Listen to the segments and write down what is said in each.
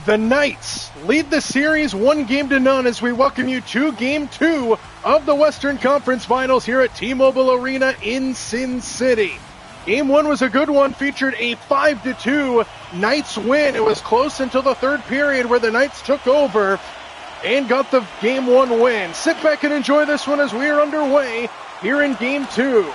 The Knights lead the series 1-0 as we welcome you to Game 2 of the Western Conference Finals here at T-Mobile Arena in Sin City. Game 1 was a good one, featured a 5-2 Knights win. It was close until the third period where the Knights took over and got the Game 1 win. Sit back and enjoy this one as we are underway here in Game 2.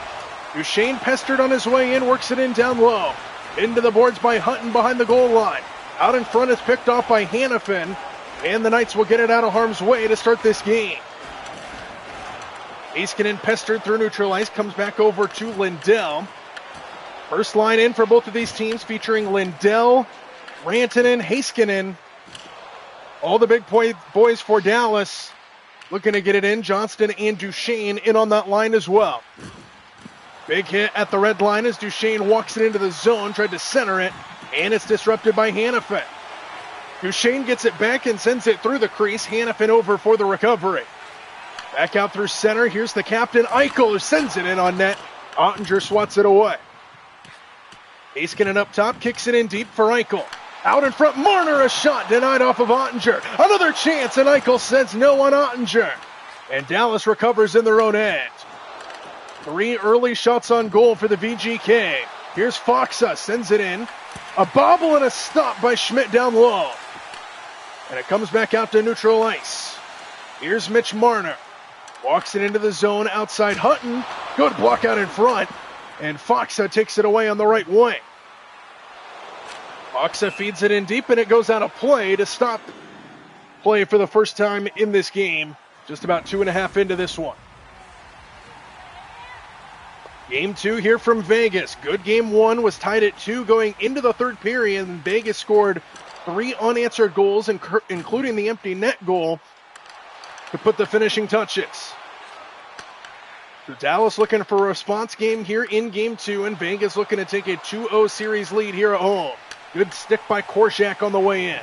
Duchesne pestered on his way in, works it in down low. Into the boards by Hutton behind the goal line. Out in front is picked off by Hannafin, and the Knights will get it out of harm's way to start this game. Heiskanen pestered through neutral ice, comes back over to Lindell. First line in for both of these teams featuring Lindell, Rantanen, Heiskanen. All the big boys for Dallas looking to get it in. Johnston and Duchesne in on that line as well. Big hit at the red line as Duchesne walks it into the zone, tried to center it, and it's disrupted by Hannafin. Duchesne gets it back and sends it through the crease. Hannafin over for the recovery. Back out through center. Here's the captain, Eichel, who sends it in on net. Ottinger swats it away. Heiskanen up top, kicks it in deep for Eichel. Out in front, Marner, a shot denied off of Ottinger. Another chance, and Eichel says no on Ottinger. And Dallas recovers in their own end. 3 early shots on goal for the VGK. Here's Foxa, sends it in. A bobble and a stop by Schmidt down low. And it comes back out to neutral ice. Here's Mitch Marner. Walks it into the zone outside Hutton. Good block out in front. And Foxa takes it away on the right wing. Foxa feeds it in deep and it goes out of play to stop play for the first time in this game. Just about 2.5 into this one. Game 2 here from Vegas. Good game 1 was tied at 2 going into the third period, and Vegas scored 3 unanswered goals, including the empty net goal, to put the finishing touches. So Dallas looking for a response game here in Game 2, and Vegas looking to take a 2-0 series lead here at home. Good stick by Korczak on the way in.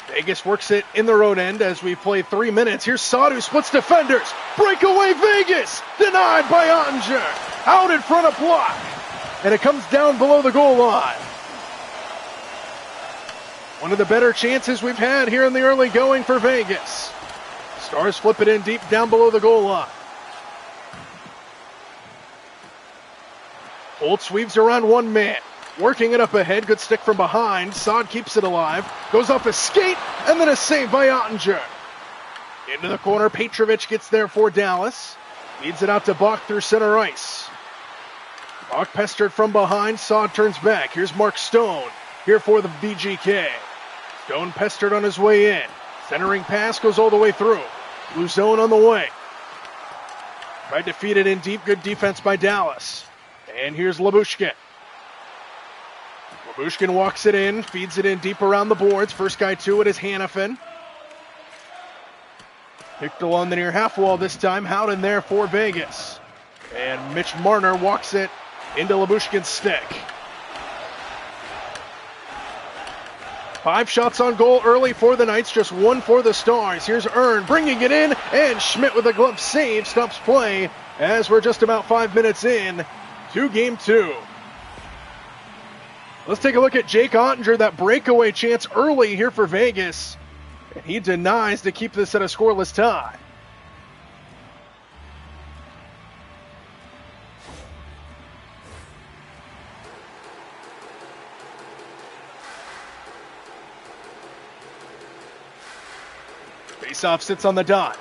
Vegas works it in their own end as we play 3 minutes. Here's Sadu, splits defenders. Breakaway Vegas, denied by Ottinger. Out in front of block. And it comes down below the goal line. One of the better chances we've had here in the early going for Vegas. Stars flip it in deep down below the goal line. Holtz weaves around one man. Working it up ahead, good stick from behind. Saad keeps it alive, goes off his skate, and then a save by Ottinger. Into the corner, Petrovic gets there for Dallas. Feeds it out to Bach through center ice. Bach pestered from behind, Saad turns back. Here's Mark Stone, here for the VGK. Stone pestered on his way in. Centering pass goes all the way through. Blue zone on the way. Tried to feed it in deep, good defense by Dallas. And here's Labushkin. Labushkin walks it in, feeds it in deep around the boards. First guy to it is Hannafin. Picked along the near half wall this time. Howden there for Vegas. And Mitch Marner walks it into Labushkin's stick. 5 shots on goal early for the Knights, just 1 for the Stars. Here's Earn bringing it in, and Schmidt with a glove save stops play as we're just about 5 minutes in to Game 2. Let's take a look at Jake Ottinger, that breakaway chance early here for Vegas. And he denies to keep this at a scoreless tie. Faceoff sits on the dot.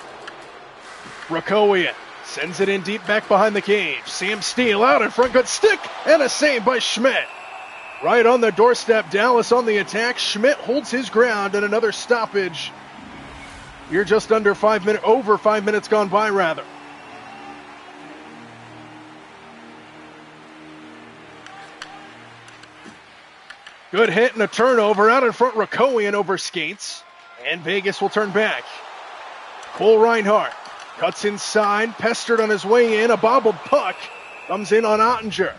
Rakowian sends it in deep back behind the cage. Sam Steele out in front, good stick, and a save by Schmidt. Right on the doorstep, Dallas on the attack. Schmidt holds his ground, and another stoppage. You're just under 5 minutes, over 5 minutes gone by, rather. Good hit and a turnover out in front. Rakowian over skates, and Vegas will turn back. Cole Reinhardt cuts inside, pestered on his way in. A bobbled puck comes in on Ottinger.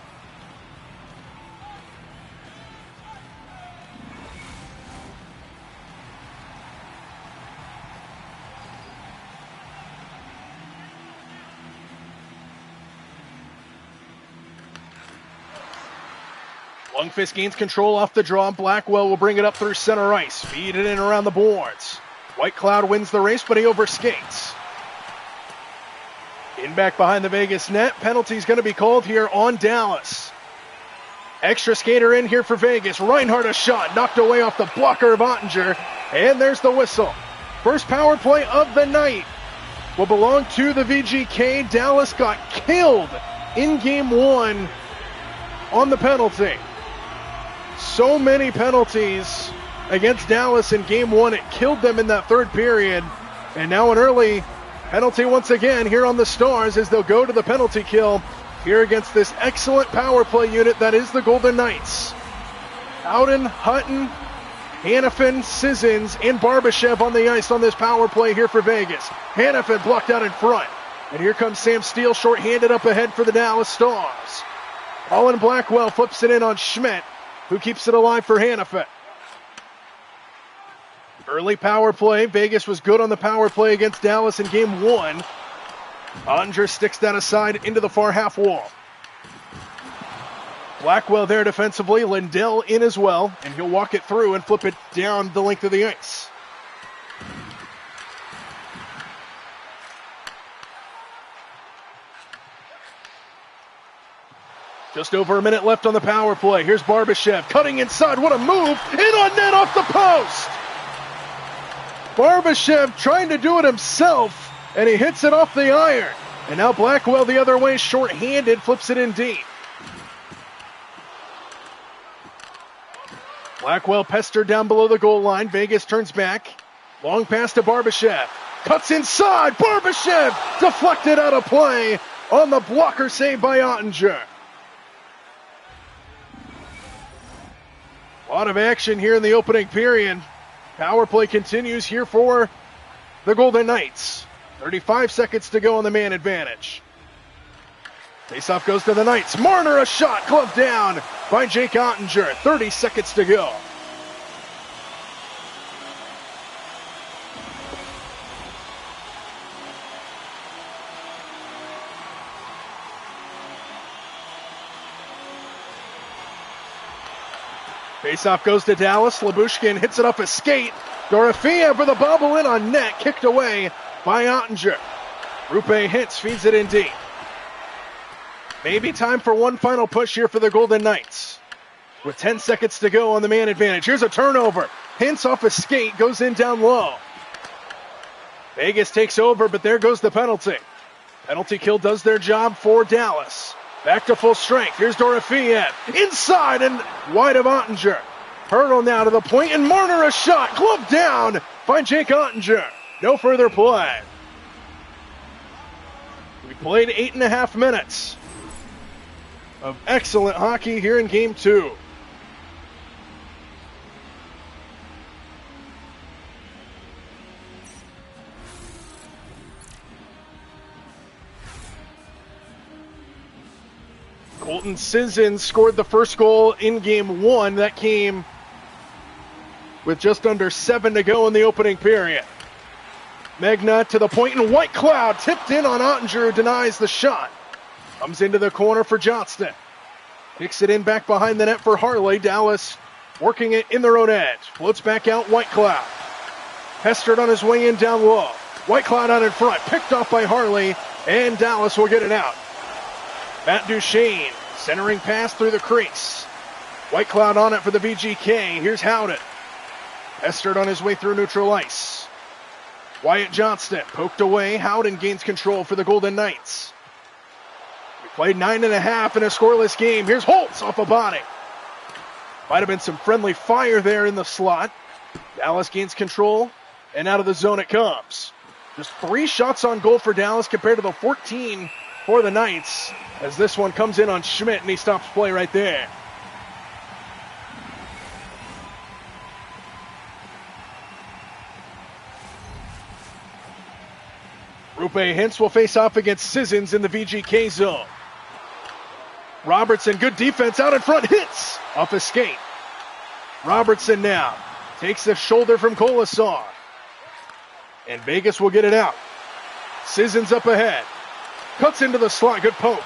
Lundqvist gains control off the draw. Blackwell will bring it up through center ice. Feed it in around the boards. White Cloud wins the race, but he overskates. In back behind the Vegas net. Penalty's going to be called here on Dallas. Extra skater in here for Vegas. Reinhardt a shot. Knocked away off the blocker of Ottinger. And there's the whistle. First power play of the night will belong to the VGK. Dallas got killed in game one on the penalty. So many penalties against Dallas in game one. It killed them in that third period. And now an early penalty once again here on the Stars as they'll go to the penalty kill here against this excellent power play unit that is the Golden Knights. Howden, Hutton, Hanifin, Sissons, and Barbashev on the ice on this power play here for Vegas. Hanifin blocked out in front. And here comes Sam Steele shorthanded up ahead for the Dallas Stars. Colin Blackwell flips it in on Schmidt, who keeps it alive for Hanifin. Early power play. Vegas was good on the power play against Dallas in game one. Ottinger sticks that aside into the far half wall. Blackwell there defensively. Lindell in as well. And he'll walk it through and flip it down the length of the ice. Just over a minute left on the power play. Here's Barbashev cutting inside. What a move. In on net off the post. Barbashev trying to do it himself, and he hits it off the iron. And now Blackwell the other way, short-handed, flips it in deep. Blackwell pestered down below the goal line. Vegas turns back. Long pass to Barbashev. Cuts inside. Barbashev deflected out of play on the blocker save by Ottinger. A lot of action here in the opening period. Power play continues here for the Golden Knights. 35 seconds to go on the man advantage. Faceoff goes to the Knights. Marner a shot, gloved down by Jake Ottinger. 30 seconds to go. Faceoff goes to Dallas. Lyubushkin hits it off a skate. Dorofeev with a bobble in on net. Kicked away by Ottinger. Rupe hits, feeds it in deep. Maybe time for one final push here for the Golden Knights. With 10 seconds to go on the man advantage. Here's a turnover. Hintz off a skate, goes in down low. Vegas takes over, but there goes the penalty. Penalty kill does their job for Dallas. Back to full strength. Here's Dorofeev. Inside and wide of Ottinger. Hurdle now to the point, and Marner a shot. Gloved down by Jake Ottinger. No further play. We played 8.5 minutes of excellent hockey here in game two. Colton Sissons scored the first goal in game one. That came with just under 7 to go in the opening period. Magna to the point, and White Cloud tipped in on Ottinger, who denies the shot. Comes into the corner for Johnston. Kicks it in back behind the net for Harley. Dallas working it in their own edge. Floats back out White Cloud. Pestered on his way in down low. White Cloud out in front. Picked off by Harley, and Dallas will get it out. Matt Duchesne, centering pass through the crease. White Cloud on it for the VGK. Here's Howden. Pestered on his way through neutral ice. Wyatt Johnston poked away. Howden gains control for the Golden Knights. We played 9.5 in a scoreless game. Here's Holtz off a body. Might have been some friendly fire there in the slot. Dallas gains control, and out of the zone it comes. Just 3 shots on goal for Dallas compared to the 14 for the Knights, as this one comes in on Schmidt, and he stops play right there. Rupe Hintz will face off against Sissons in the VGK zone. Robertson, good defense out in front, hits off a skate. Robertson now takes the shoulder from Kolasar. And Vegas will get it out. Sissons up ahead. Cuts into the slot, good poke.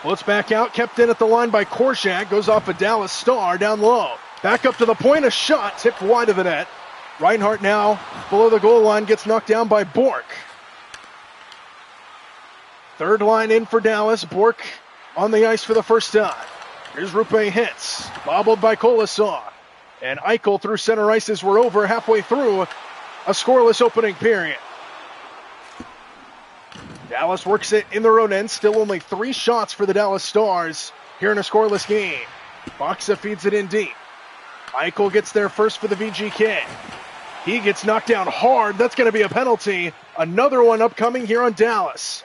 Floats back out, kept in at the line by Korczak. Goes off a Dallas Star down low. Back up to the point, a shot tipped wide of the net. Reinhart now below the goal line, gets knocked down by Bork. Third line in for Dallas. Bork on the ice for the first time. Here's Rupe Hintz, bobbled by Kolesar. And Eichel through center ice as we're over halfway through a scoreless opening period. Dallas works it in their own end. Still only 3 shots for the Dallas Stars here in a scoreless game. Boxa feeds it in deep. Eichel gets there first for the VGK. He gets knocked down hard. That's going to be a penalty. Another one upcoming here on Dallas.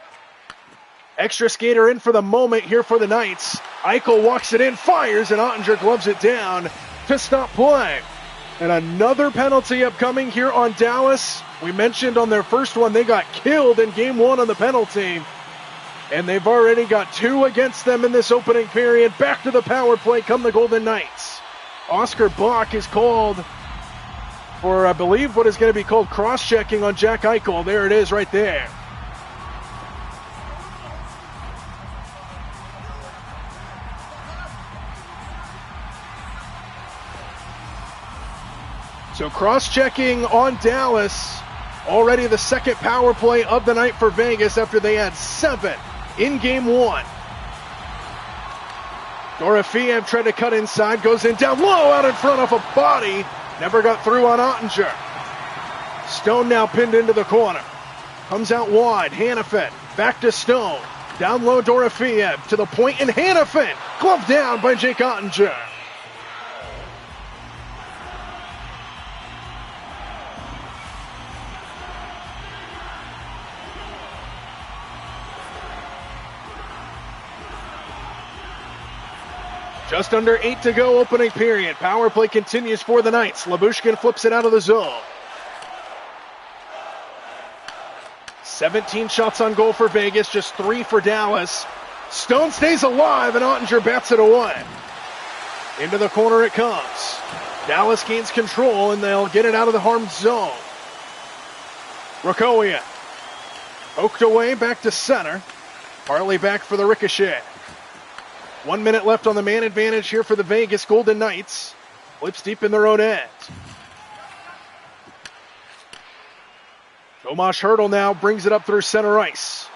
Extra skater in for the moment here for the Knights. Eichel walks it in, fires, and Ottinger gloves it down to stop play. And another penalty upcoming here on Dallas. We mentioned on their first one they got killed in game 1 on the penalty. And they've already got 2 against them in this opening period. Back to the power play come the Golden Knights. Oscar Bach is called for, I believe, what is going to be called cross-checking on Jack Eichel. There it is right there. So cross-checking on Dallas. Already the second power play of the night for Vegas after they had 7 in game 1. Dorofeev tried to cut inside, goes in down low, out in front of a body. Never got through on Ottinger. Stone now pinned into the corner. Comes out wide, Hannafin, back to Stone. Down low, Dorofeev to the point, and Hannafin, gloved down by Jake Ottinger. Just under 8 to go, opening period. Power play continues for the Knights. Lyubushkin flips it out of the zone. 17 shots on goal for Vegas, just 3 for Dallas. Stone stays alive, and Ottinger bats it away. Into the corner it comes. Dallas gains control, and they'll get it out of the harmed zone. Rokoia poked away, back to center. Harley back for the ricochet. 1 minute left on the man advantage here for the Vegas Golden Knights. Flips deep in their own end. Tomas Hertl now brings it up through center ice.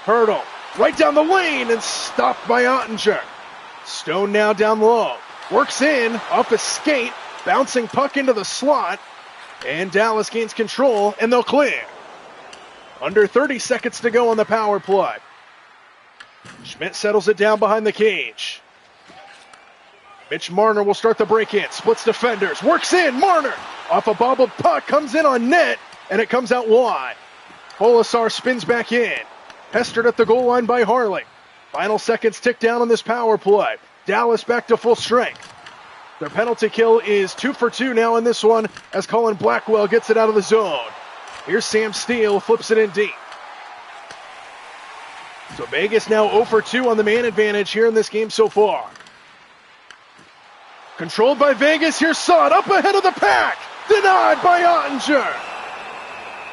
Hertl right down the lane and stopped by Ottinger. Stone now down low. Works in off a skate. Bouncing puck into the slot. And Dallas gains control and they'll clear. Under 30 seconds to go on the power play. Schmidt settles it down behind the cage. Mitch Marner will start the break-in. Splits defenders. Works in. Marner off a bobbled puck. Comes in on net. And it comes out wide. Kolesar spins back in. Pestered at the goal line by Harley. Final seconds tick down on this power play. Dallas back to full strength. Their penalty kill is 2 for 2 now in this one as Colin Blackwell gets it out of the zone. Here's Sam Steele. Flips it in deep. So Vegas now 0 for 2 on the man advantage here in this game so far. Controlled by Vegas. Here's Saad up ahead of the pack. Denied by Ottinger.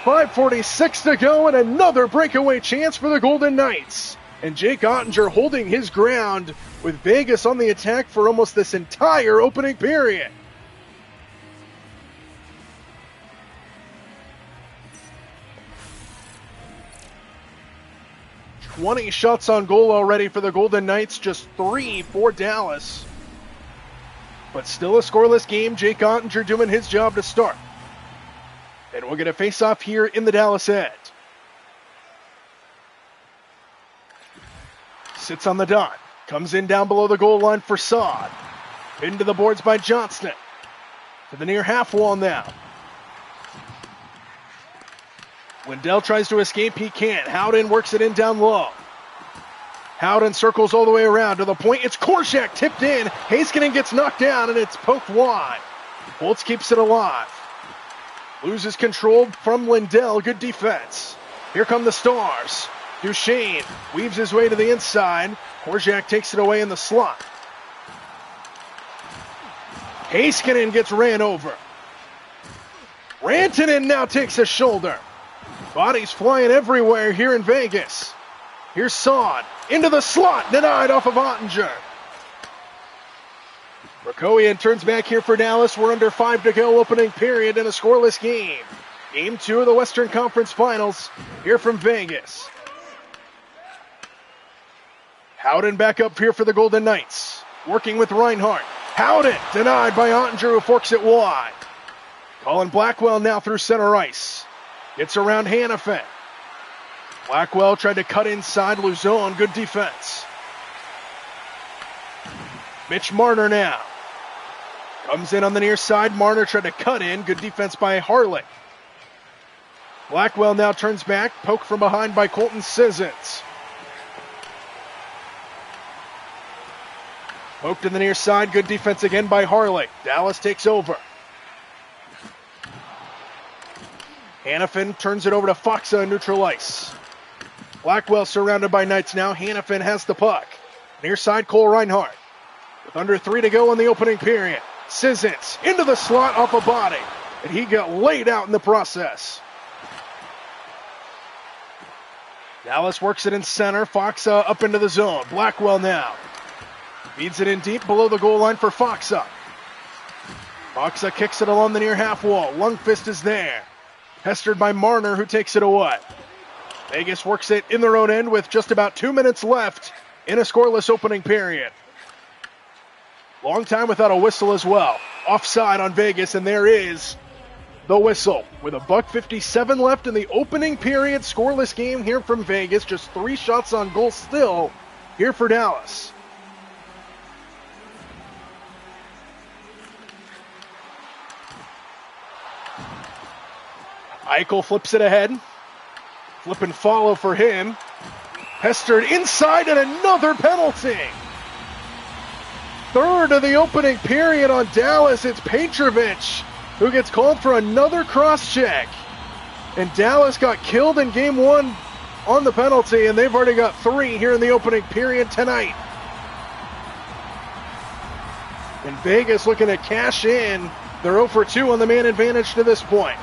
5:46 to go and another breakaway chance for the Golden Knights. And Jake Ottinger holding his ground with Vegas on the attack for almost this entire opening period. "20 shots on goal already for the Golden Knights, just 3 for Dallas. But still a scoreless game. Jake Ottinger doing his job to start. And we'll get a face-off here in the Dallas end. Sits on the dot. Comes in down below the goal line for Saad. Into the boards by Johnston. To the near half wall now. Lindell tries to escape. He can't. Howden works it in down low. Howden circles all the way around to the point. It's Korczak tipped in. Heiskanen gets knocked down, and it's poked wide. Holtz keeps it alive. Loses control from Lindell. Good defense. Here come the Stars. Duchesne weaves his way to the inside. Korczak takes it away in the slot. Heiskanen gets ran over. Rantanen now takes a shoulder. Bodies flying everywhere here in Vegas. Here's Son. Into the slot. Denied off of Ottinger. Rakowian turns back here for Dallas. We're under 5 to go, opening period in a scoreless game. Game 2 of the Western Conference Finals here from Vegas. Howden back up here for the Golden Knights. Working with Reinhart. Howden denied by Ottinger, who forks it wide. Colin Blackwell now through center ice. Gets around Hannafin. Blackwell tried to cut inside Luzon. Good defense. Mitch Marner now. Comes in on the near side. Marner tried to cut in. Good defense by Harlech. Blackwell now turns back. Poke from behind by Colton Sissons. Poked in the near side. Good defense again by Harlech. Dallas takes over. Hannafin turns it over to Foxa on neutral ice. Blackwell surrounded by Knights now. Hannafin has the puck. Near side, Cole Reinhart. With under 3 to go in the opening period. Sissons into the slot off a body. And he got laid out in the process. Dallas works it in center. Foxa up into the zone. Blackwell now. Feeds it in deep below the goal line for Foxa. Foxa kicks it along the near half wall. Lundqvist is there. Pestered by Marner, who takes it away. Vegas works it in their own end with just about 2 minutes left in a scoreless opening period. Long time without a whistle as well. Offside on Vegas, and there is the whistle. With $1:57 left in the opening period, scoreless game here from Vegas. Just 3 shots on goal still here for Dallas. Eichel flips it ahead. Flip and follow for him. Pestered inside and another penalty. Third of the opening period on Dallas. It's Petrovic who gets called for another cross-check. And Dallas got killed in game 1 on the penalty, and they've already got 3 here in the opening period tonight. And Vegas looking to cash in. They're 0 for 2 on the man advantage to this point.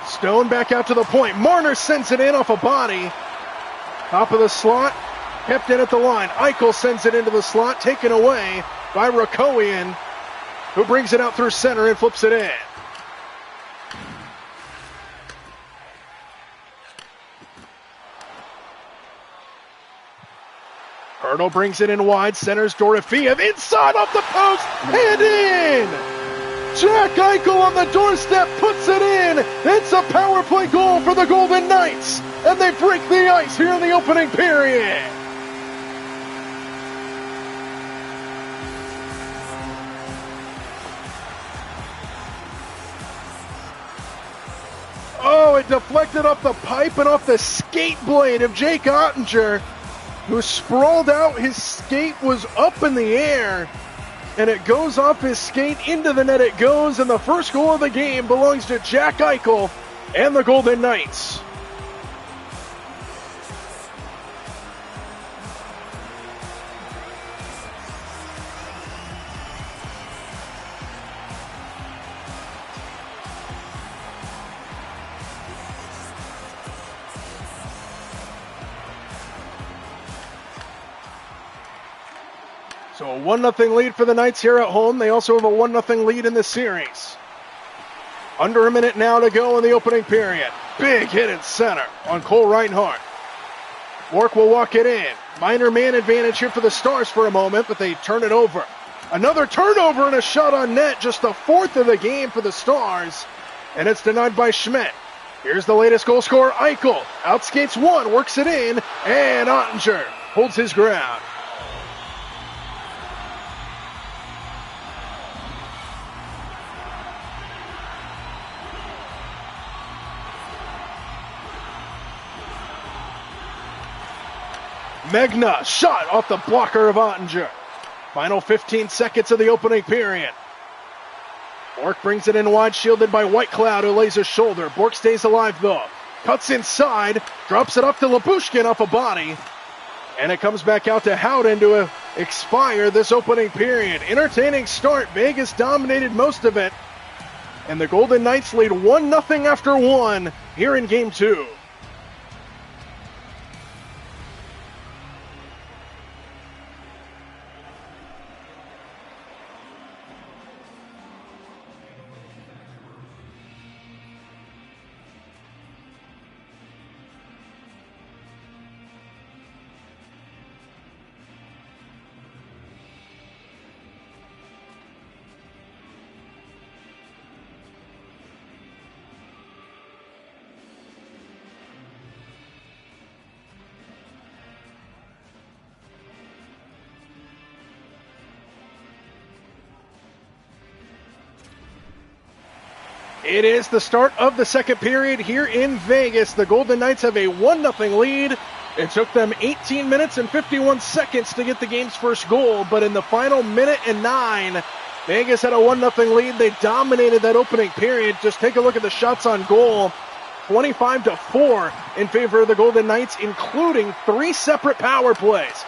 Stone back out to the point. Marner sends it in off a body. Top of the slot. Kept in at the line. Eichel sends it into the slot. Taken away by Rakowian, who brings it out through center and flips it in. Hurdle brings it in wide. Centers Dorofeev. Inside off the post. And in! Jack Eichel on the doorstep puts it in. It's a power play goal for the Golden Knights. And they break the ice here in the opening period. Oh, it deflected off the pipe and off the skate blade of Jake Ottinger, who sprawled out. His skate was up in the air. And it goes off his skate into the net. It goes, and the first goal of the game belongs to Jack Eichel and the Golden Knights. So a 1-0 lead for the Knights here at home. They also have a 1-0 lead in the series. Under a minute now to go in the opening period. Big hit in center on Cole Reinhart. Wark will walk it in. Minor man advantage here for the Stars for a moment, but they turn it over. Another turnover and a shot on net. Just the 4th of the game for the Stars. And it's denied by Schmidt. Here's the latest goal scorer, Eichel. Outskates one, works it in, and Ottinger holds his ground. Megna, shot off the blocker of Ottinger. Final 15 seconds of the opening period. Bork brings it in wide, shielded by Whitecloud, who lays a shoulder. Bork stays alive, though. Cuts inside, drops it up to Labushkin off a body. And it comes back out to Howden to expire this opening period. Entertaining start. Vegas dominated most of it. And the Golden Knights lead 1-0 after 1 here in Game 2. It is the start of the second period here in Vegas. The Golden Knights have a 1-0 lead. It took them 18 minutes and 51 seconds to get the game's first goal, but in the final minute and 9, Vegas had a 1-0 lead. They dominated that opening period. Just take a look at the shots on goal. 25-4 in favor of the Golden Knights, including 3 separate power plays.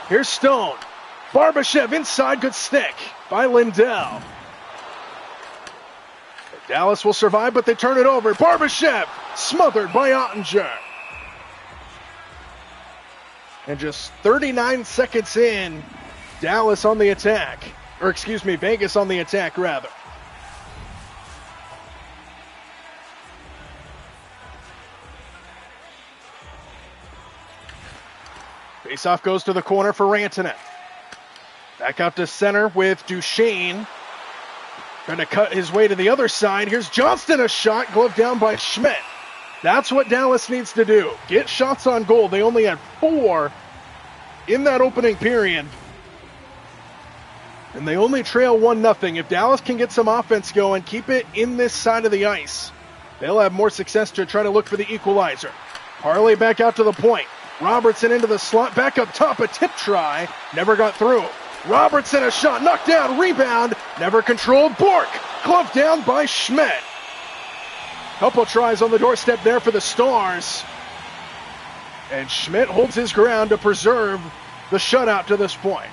Here's Stone. Barbashev inside, good stick by Lindell. Dallas will survive, but they turn it over. Barbashev smothered by Ottinger. And just 39 seconds in, Dallas on the attack. Or excuse me, Vegas on the attack, rather. Faceoff goes to the corner for Rantanen. Back out to center with Duchesne. Trying to cut his way to the other side. Here's Johnston, a shot, gloved down by Schmidt. That's what Dallas needs to do. Get shots on goal. They only had 4 in that opening period. And they only trail 1-0. If Dallas can get some offense going, keep it in this side of the ice, they'll have more success to try to look for the equalizer. Harley back out to the point. Robertson into the slot, back up top, a tip try, never got through. Robertson, a shot, knocked down, rebound, never controlled. Bork, gloved down by Schmidt. Couple tries on the doorstep there for the Stars. And Schmidt holds his ground to preserve the shutout to this point.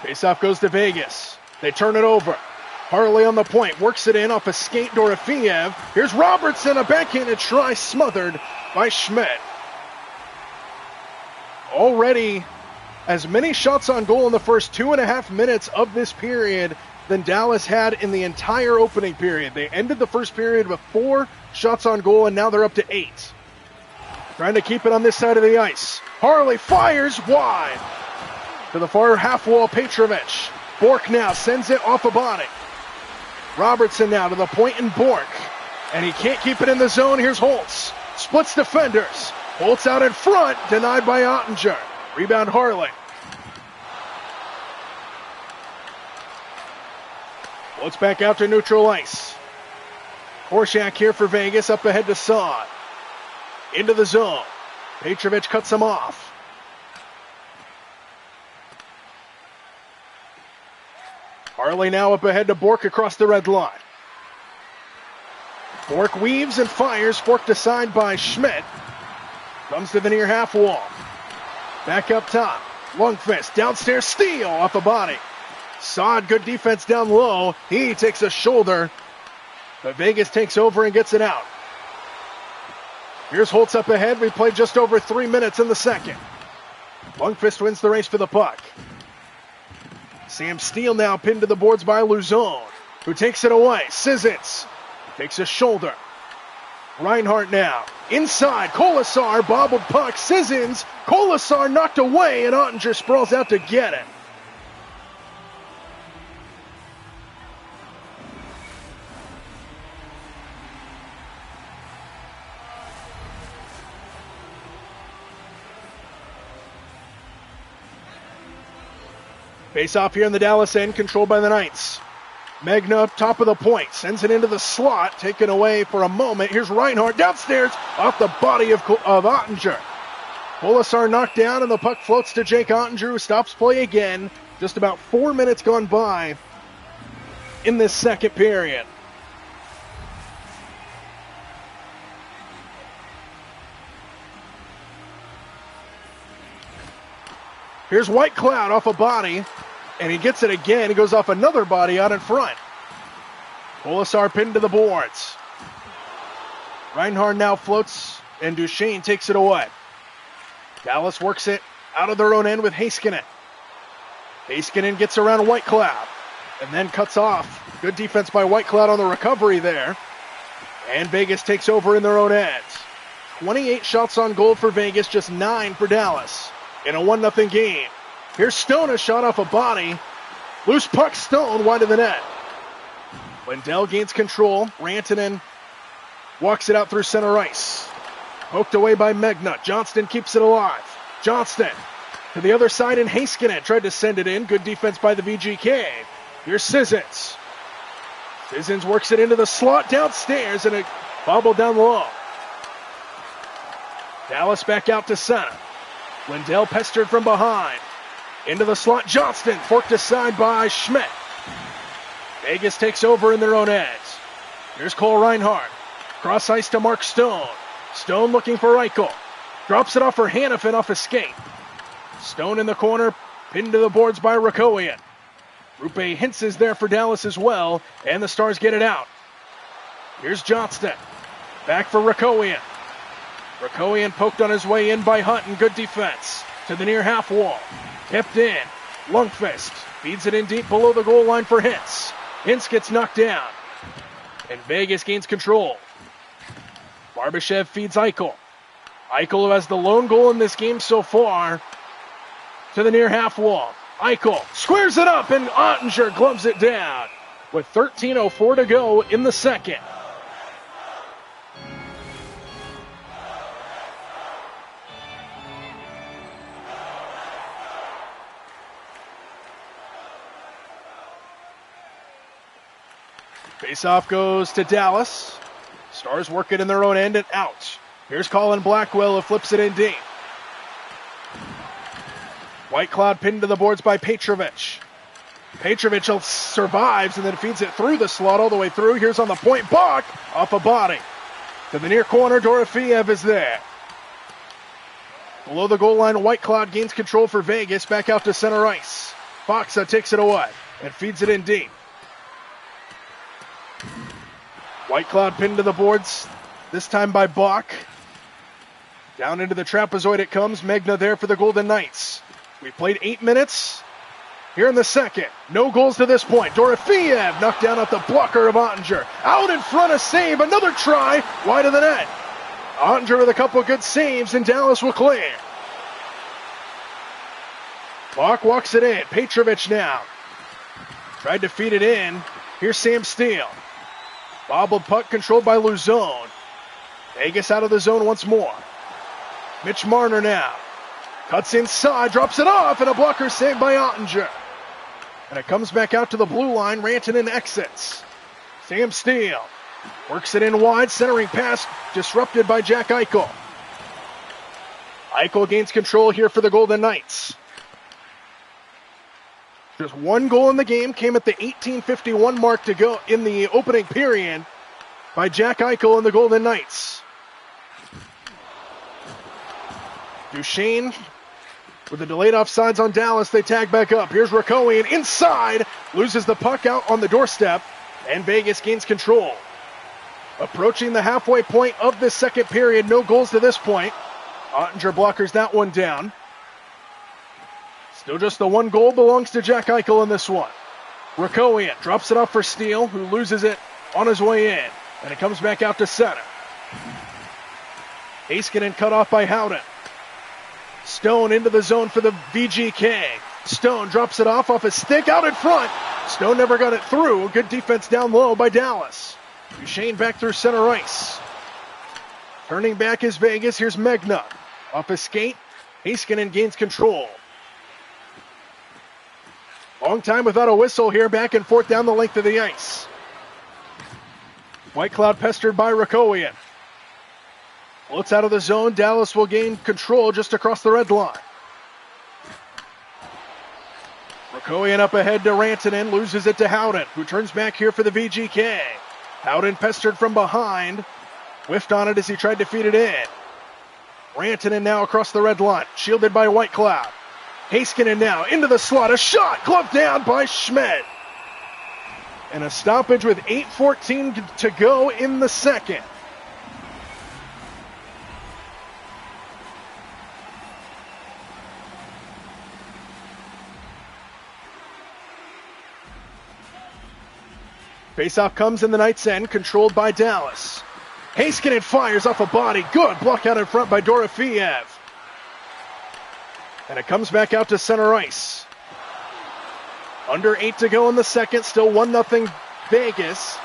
Faceoff goes to Vegas. They turn it over. Harley on the point, works it in off a skate, Dorofeyev. Here's Robertson, a backhanded try, smothered by Schmidt. Already as many shots on goal in the first 2.5 minutes of this period than Dallas had in the entire opening period. They ended the first period with 4 shots on goal, and now they're up to 8. Trying to keep it on this side of the ice. Harley fires wide to the far half wall, Petrovic. Bork now sends it off a body. Robertson now to the point in Bork. And he can't keep it in the zone. Here's Holtz. Splits defenders. Holtz out in front. Denied by Ottinger. Rebound Harley. Holtz back out to neutral ice. Korshak here for Vegas. Up ahead to Saad. Into the zone. Petrovic cuts him off. Harley now up ahead to Bork across the red line. Bork weaves and fires, forked aside by Schmidt. Comes to the near half wall. Back up top. Lundqvist downstairs, steal off a body. Saad, good defense down low. He takes a shoulder. But Vegas takes over and gets it out. Here's Holtz up ahead. We played just over 3 minutes in the second. Lundqvist wins the race for the puck. Sam Steele now pinned to the boards by Luzon, who takes it away. Sissons takes a shoulder. Reinhart now inside. Kolasar bobbled puck. Sissons, Kolasar knocked away, and Ottinger sprawls out to get it. Face off here in the Dallas end, controlled by the Knights. Megna, top of the point, sends it into the slot, taken away for a moment. Here's Reinhart downstairs, off the body of Ottinger. Kolasar knocked down, and the puck floats to Jake Ottinger, who stops play again. Just about 4 minutes gone by in this second period. Here's White Cloud off a body, and he gets it again. He goes off another body out in front. Kolasar pinned to the boards. Reinhart now floats, and Duchesne takes it away. Dallas works it out of their own end with Heiskanen. Heiskanen gets around White Cloud, and then cuts off. Good defense by White Cloud on the recovery there. And Vegas takes over in their own end. 28 shots on goal for Vegas, just 9 for Dallas. In a 1-0 game. Here's Stone, a shot off a body. Loose puck, Stone, wide of the net. Lindell gains control. Rantanen walks it out through center ice. Poked away by Megna. Johnston keeps it alive. Johnston To the other side, and Heiskanen tried to send it in. Good defense by the VGK. Here's Sissons. Sissons works it into the slot downstairs, and it bobbled down low. Dallas back out to center. Lindell pestered from behind. Into the slot, Johnston forked aside by Schmidt. Vegas takes over in their own ends. Here's Cole Reinhardt. Cross ice to Mark Stone. Stone looking for Eichel. Drops it off for Hannafin off a skate. Stone in the corner, pinned to the boards by Rakowian. Rupe Hintz is there for Dallas as well, and the Stars get it out. Here's Johnston. Back for Rakowian. Rakowian poked on his way in by Hunt, and good defense. To the near half wall. Kept in. Lundqvist feeds it in deep below the goal line for Hintz. Hintz gets knocked down. And Vegas gains control. Barbashev feeds Eichel. Eichel, who has the lone goal in this game so far, to the near half wall. Eichel squares it up, and Ottinger gloves it down with 13:04 to go in the second. Faceoff goes to Dallas. Stars work it in their own end and out. Here's Colin Blackwell, who flips it in deep. White Cloud pinned to the boards by Petrovic. Petrovic survives and then feeds it through the slot all the way through. Here's on the point, Bach off a body. To the near corner, Dorofeev is there. Below the goal line, White Cloud gains control for Vegas. Back out to center ice. Foxa takes it away and feeds it in deep. White Cloud pinned to the boards, this time by Bach. Down into the trapezoid it comes. Megna there for the Golden Knights. We played 8 minutes here in the second. No goals to this point. Dorofeev knocked down at the blocker of Ottinger. Out in front, a save. Another try wide of the net. Ottinger with a couple of good saves, and Dallas will clear. Bach walks it in. Petrovic now. Tried to feed it in. Here's Sam Steele. Bobbled puck controlled by Luzone. Vegas out of the zone once more. Mitch Marner now. Cuts inside, drops it off, and a blocker saved by Ottinger. And it comes back out to the blue line. Rantanen exits. Sam Steele works it in wide, centering pass disrupted by Jack Eichel. Eichel gains control here for the Golden Knights. Just one goal in the game came at the 18:51 mark to go in the opening period by Jack Eichel and the Golden Knights. Duchesne with the delayed offsides on Dallas. They tag back up. Here's Rakowian inside. Loses the puck out on the doorstep. And Vegas gains control. Approaching the halfway point of this second period. No goals to this point. Ottinger blockers that one down. Still just the one goal belongs to Jack Eichel in this one. Rakowian drops it off for Steele, who loses it on his way in. And it comes back out to center. Heiskanen cut off by Howden. Stone into the zone for the VGK. Stone drops it off his stick out in front. Stone never got it through. Good defense down low by Dallas. Duchesne back through center ice. Turning back is Vegas. Here's Megna. Off his skate. Heiskanen gains control. Long time without a whistle here. Back and forth down the length of the ice. White Cloud pestered by Rakowian. Floats out of the zone. Dallas will gain control just across the red line. Rakowian up ahead to Rantanen. Loses it to Howden, who turns back here for the VGK. Howden pestered from behind. Whiffed on it as he tried to feed it in. Rantanen now across the red line. Shielded by White Cloud. Heiskanen now into the slot. A shot gloved down by Schmidt. And a stoppage with 8:14 to go in the second. Faceoff comes in the Knights' end, controlled by Dallas. Heiskanen fires off a body. Good block out in front by Dorofeev. And it comes back out to center ice. Under 8 to go in the second. Still 1-0 Vegas.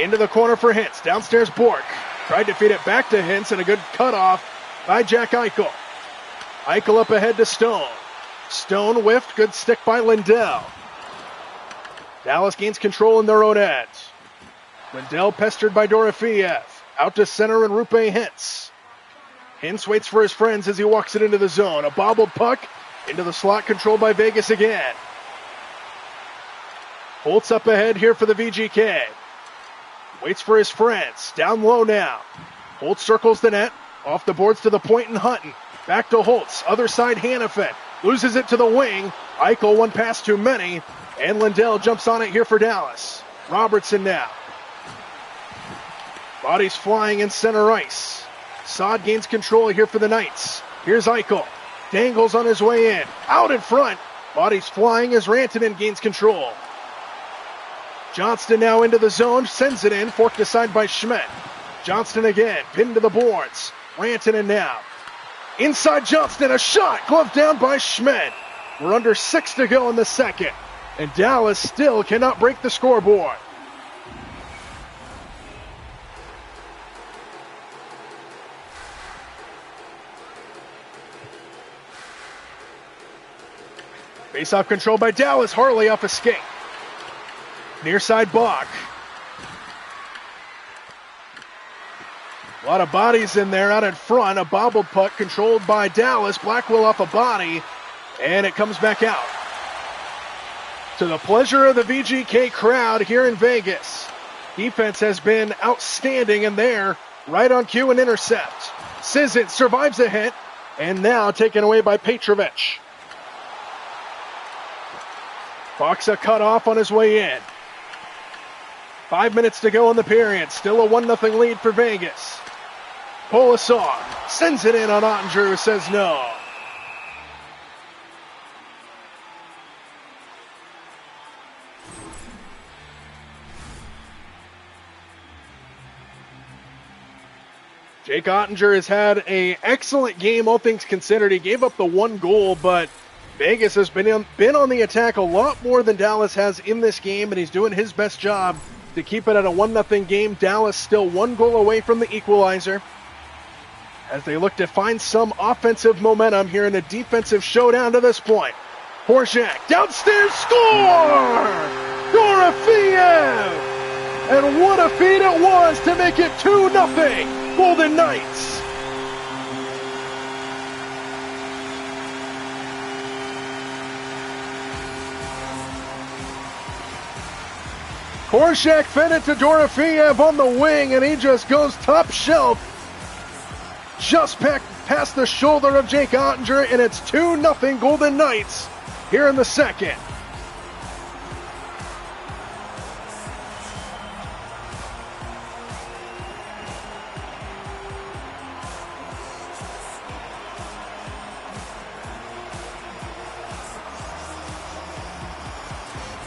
Into the corner for Hintz. Downstairs Bork. Tried to feed it back to Hintz, and a good cutoff by Jack Eichel. Eichel up ahead to Stone. Stone whiffed. Good stick by Lindell. Dallas gains control in their own end. Lindell pestered by Dorofeev. Out to center and Rupe Hintz. Hintz waits for his friends as he walks it into the zone. A bobbled puck into the slot controlled by Vegas again. Holtz up ahead here for the VGK. Waits for his friends. Down low now. Holtz circles the net. Off the boards to the point and Hutton. Back to Holtz. Other side Hannafin. Loses it to the wing. Eichel one pass too many. And Lindell jumps on it here for Dallas. Robertson now. Bodies flying in center ice. Saad gains control here for the Knights. Here's Eichel. Dangles on his way in. Out in front. Bodies flying as Rantanen gains control. Johnston now into the zone. Sends it in. Forked aside by Schmidt. Johnston again. Pinned to the boards. Rantanen now. Inside Johnston. A shot. Gloved down by Schmidt. We're under 6 to go in the second. And Dallas still cannot break the scoreboard. Face-off control by Dallas. Harley off a skate. Near side Bach. A lot of bodies in there out in front. A bobbled puck controlled by Dallas. Blackwell off a body. And it comes back out. To the pleasure of the VGK crowd here in Vegas. Defense has been outstanding and there. Right on cue and intercept. Sissons survives a hit. And now taken away by Petrovic. Foxa cut off on his way in. 5 minutes to go in the period. Still a 1-0 lead for Vegas. Polasar sends it in on Ottinger, who says no. Jake Ottinger has had an excellent game, all things considered. He gave up the 1 goal, but Vegas has been on the attack a lot more than Dallas has in this game, and he's doing his best job to keep it at a 1-0 game. Dallas still 1 goal away from the equalizer as they look to find some offensive momentum here in a defensive showdown to this point. Horshak downstairs, score! Dorofeev! And what a feed it was to make it 2-0 Golden Knights. Horshak fed it to Dorofeev on the wing, and he just goes top shelf. Just past the shoulder of Jake Ottinger, and it's 2-0 Golden Knights here in the second.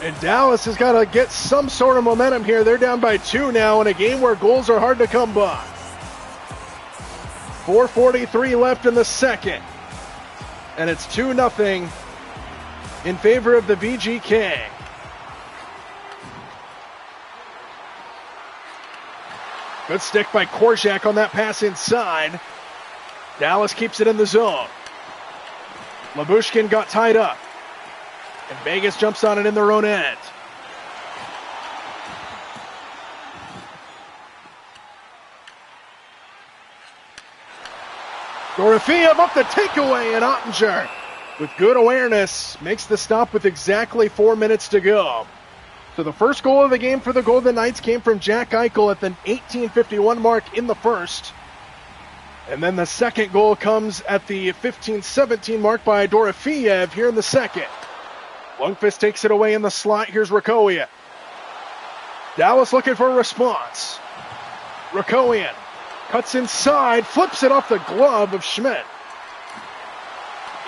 And Dallas has got to get some sort of momentum here. They're down by 2 now in a game where goals are hard to come by. 4:43 left in the second. And it's 2-0 in favor of the VGK. Good stick by Korczak on that pass inside. Dallas keeps it in the zone. Lyubushkin got tied up. And Vegas jumps on it in their own end. Dorofeev up the takeaway, and Ottinger, with good awareness, makes the stop with exactly 4 minutes to go. So the first goal of the game for the Golden Knights came from Jack Eichel at the 18:51 mark in the first. And then the second goal comes at the 15:17 mark by Dorofeev here in the second. Lundqvist takes it away in the slot. Here's Rakowian. Dallas looking for a response. Rakowian cuts inside, flips it off the glove of Schmidt.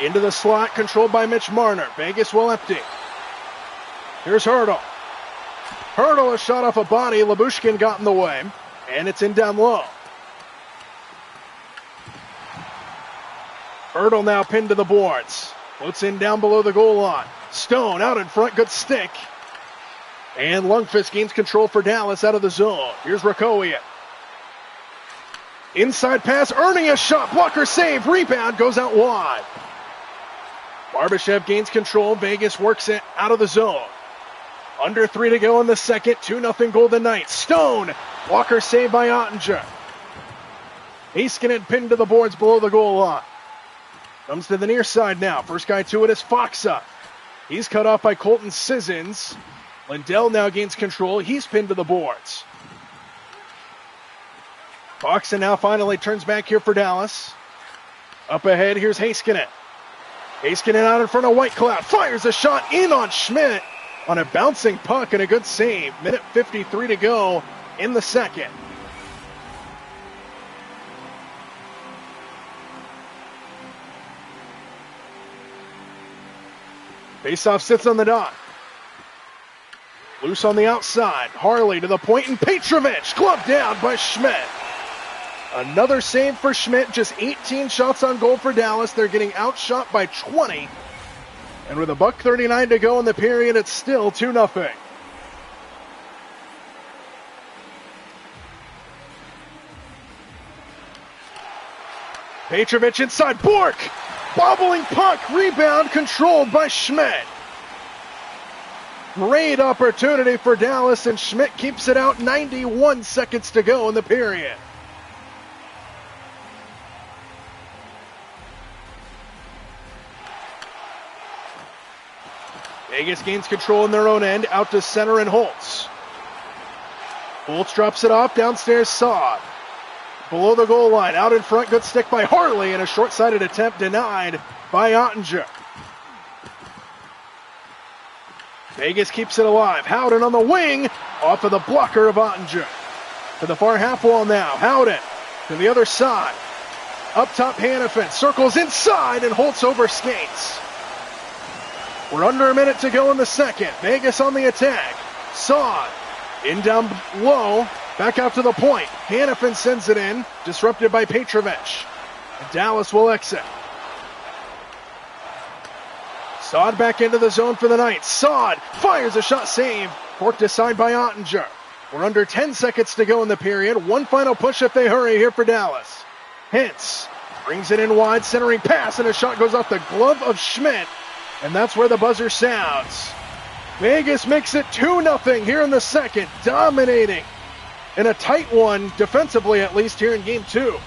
Into the slot, controlled by Mitch Marner. Vegas will empty. Here's Hurdle. Hurdle, a shot off a body. Lyubushkin got in the way, and it's in down low. Hurdle now pinned to the boards. Floats in down below the goal line. Stone out in front, good stick. And Lundqvist gains control for Dallas out of the zone. Here's Rakowian. Inside pass, earning a shot, blocker save, rebound goes out wide. Barbashev gains control. Vegas works it out of the zone. Under 3 to go in the second. 2-0 Golden Knights. Stone. Walker saved by Ottinger. Heiskanen pinned to the boards below the goal line. Comes to the near side now. First guy to it is Foxa. He's cut off by Colton Sissons. Lindell now gains control. He's pinned to the boards. Foxa now finally turns back here for Dallas. Up ahead, here's Heiskanen. Heiskanen out in front of Whitecloud. Fires a shot in on Schmidt on a bouncing puck and a good save. Minute 53 to go in the second. Faceoff sits on the dot. Loose on the outside. Harley to the point, and Petrovic gloved down by Schmidt. Another save for Schmidt. Just 18 shots on goal for Dallas. They're getting outshot by 20. And with $1:39 to go in the period, it's still 2-0. Petrovic inside. Bork! Bobbling puck. Rebound controlled by Schmidt. Great opportunity for Dallas, and Schmidt keeps it out. 91 seconds to go in the period. Vegas gains control in their own end. Out to center and Holtz. Holtz drops it off. Downstairs Saad. Below the goal line. Out in front. Good stick by Harley, and a short-sided attempt denied by Ottinger. Vegas keeps it alive. Howden on the wing. Off of the blocker of Ottinger. To the far half wall now. Howden to the other side. Up top Hannafin. Circles inside, and Holtz overskates. We're under a minute to go in the second. Vegas on the attack. Saad in down low. Back out to the point. Hannafin sends it in. Disrupted by Petrovic. And Dallas will exit. Saad back into the zone for the Knights. Saad fires a shot save. Forked aside by Ottinger. We're under 10 seconds to go in the period. One final push if they hurry here for Dallas. Hintz brings it in wide. Centering pass, and a shot goes off the glove of Schmidt. And that's where the buzzer sounds. Vegas makes it 2-0 here in the second. Dominating in a tight one, defensively at least, here in Game 2.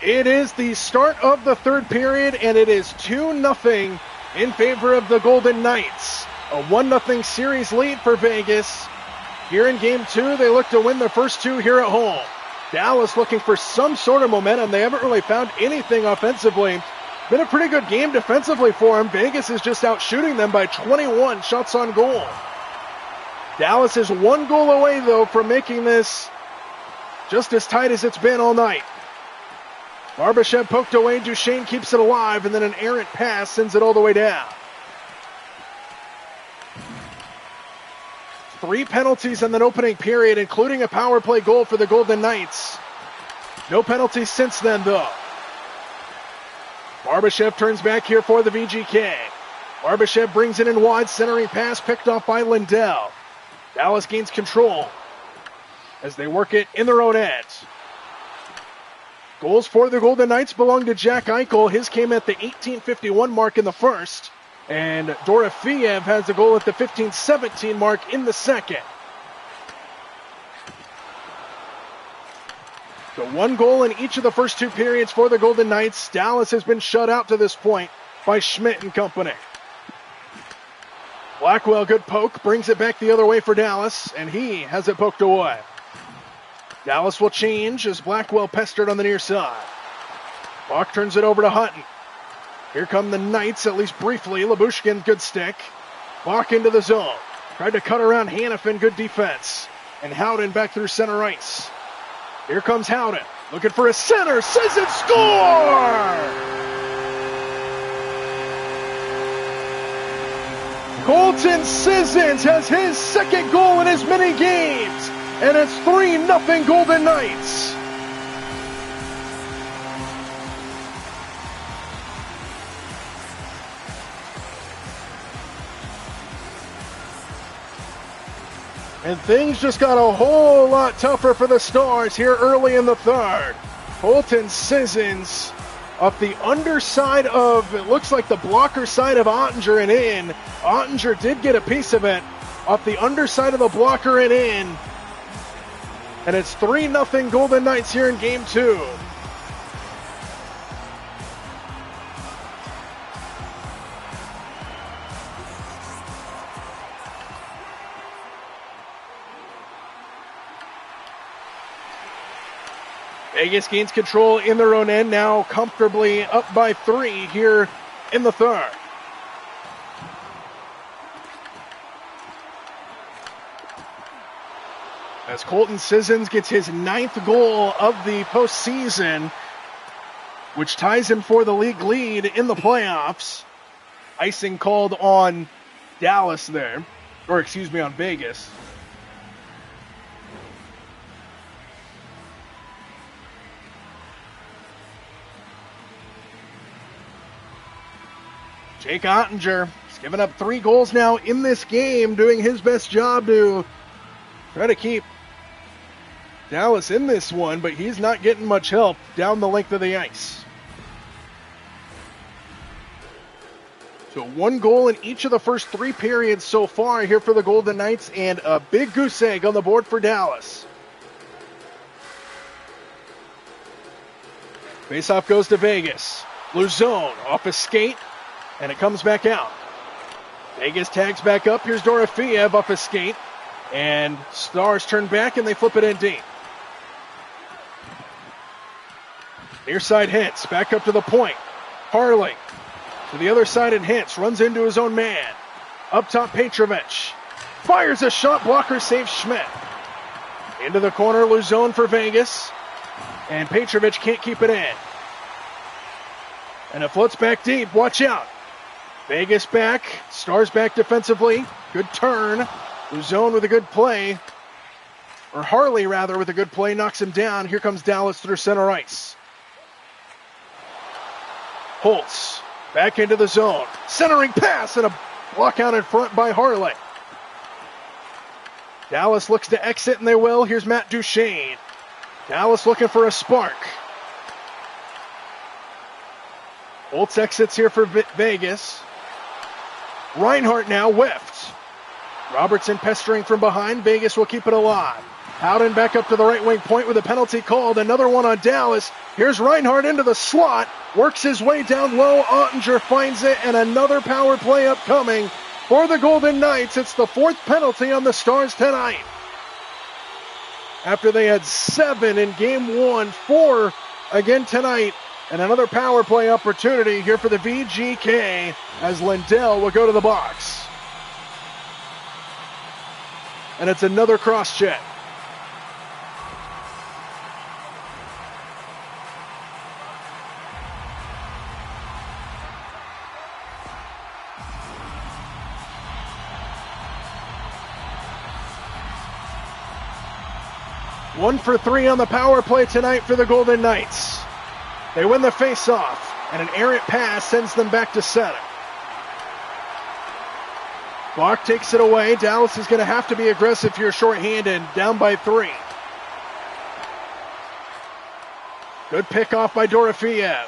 It is the start of the third period, and it is 2-0 in favor of the Golden Knights. A 1-0 series lead for Vegas. Here in Game 2, they look to win the first two here at home. Dallas looking for some sort of momentum. They haven't really found anything offensively. Been a pretty good game defensively for them. Vegas is just out shooting them by 21 shots on goal. Dallas is 1 goal away, though, from making this just as tight as it's been all night. Barbashev poked away. Duchesne keeps it alive, and then an errant pass sends it all the way down. 3 penalties in the opening period, including a power play goal for the Golden Knights. No penalties since then, though. Barbashev turns back here for the VGK. Barbashev brings it in wide, centering pass picked off by Lindell. Dallas gains control as they work it in their own end. Goals for the Golden Knights belong to Jack Eichel. His came at the 18:51 mark in the first. And Dorofeyev has a goal at the 15:17 mark in the second. So 1 goal in each of the first 2 periods for the Golden Knights. Dallas has been shut out to this point by Schmidt and company. Blackwell, good poke, brings it back the other way for Dallas, and he has it poked away. Dallas will change as Blackwell pestered on the near side. Bach turns it over to Hutton. Here come the Knights, at least briefly. Lyubushkin, good stick. Bach into the zone. Tried to cut around Hannafin, good defense. And Howden back through center ice. Here comes Howden. Looking for a center. Sissons score! Colton Sissons has his second goal in as many games. And it's 3-0 Golden Knights. And things just got a whole lot tougher for the Stars here early in the third. Colton Sissons up the underside of, it looks like the blocker side of Ottinger and in. Ottinger did get a piece of it up the underside of the blocker and in. And it's 3-0 Golden Knights here in game two. Vegas gains control in their own end, now comfortably up by 3 here in the third. As Colton Sissons gets his 9th goal of the postseason, which ties him for the league lead in the playoffs. Icing called on Dallas there, or excuse me, on Vegas. Jake Ottinger has given up 3 goals now in this game, doing his best job to try to keep Dallas in this one, but he's not getting much help down the length of the ice. So 1 goal in each of the first 3 periods so far here for the Golden Knights, and a big goose egg on the board for Dallas. Faceoff goes to Vegas. Luzone off a skate. And it comes back out. Vegas tags back up. Here's Dorofeev off his skate. And Stars turn back and they flip it in deep. Near side hits. Back up to the point. Harley to the other side and hits. Runs into his own man. Up top Petrovic. Fires a shot. Blocker saves Schmidt. Into the corner. Luzone for Vegas. And Petrovic can't keep it in. And it floats back deep. Watch out. Vegas back, Stars back defensively. Good turn. Luzone with a good play. Or Harley, rather, with a good play. Knocks him down. Here comes Dallas through center ice. Holtz back into the zone. Centering pass and a block out in front by Harley. Dallas looks to exit, and they will. Here's Matt Duchesne. Dallas looking for a spark. Holtz exits here for Vegas. Reinhart now whiffed. Robertson pestering from behind. Vegas will keep it alive. Howden back up to the right wing point with a penalty called. Another one on Dallas. Here's Reinhart into the slot. Works his way down low. Ottinger finds it, and another power play upcoming for the Golden Knights. It's the 4th penalty on the Stars tonight. After they had 7 in game 1, 4 again tonight. And another power play opportunity here for the VGK as Lindell will go to the box. And it's another cross check. One for 3 on the power play tonight for the Golden Knights. They win the face-off, and an errant pass sends them back to center. Bach takes it away. Dallas is going to have to be aggressive here shorthanded, down by 3. Good pick-off by Dorofeev.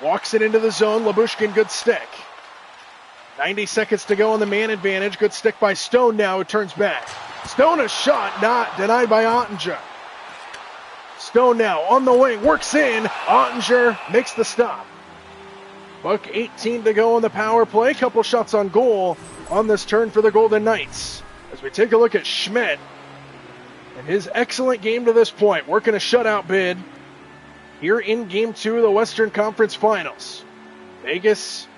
Walks it into the zone. Labushkin, good stick. 90 seconds to go on the man advantage. Good stick by Stone now, who turns back. Stone a shot, not denied by Ottinger. Stone now on the wing, works in. Ottinger makes the stop. Buck 18 to go on the power play. Couple shots on goal on this turn for the Golden Knights. As we take a look at Schmidt and his excellent game to this point, working a shutout bid here in Game 2 of the Western Conference Finals. Vegas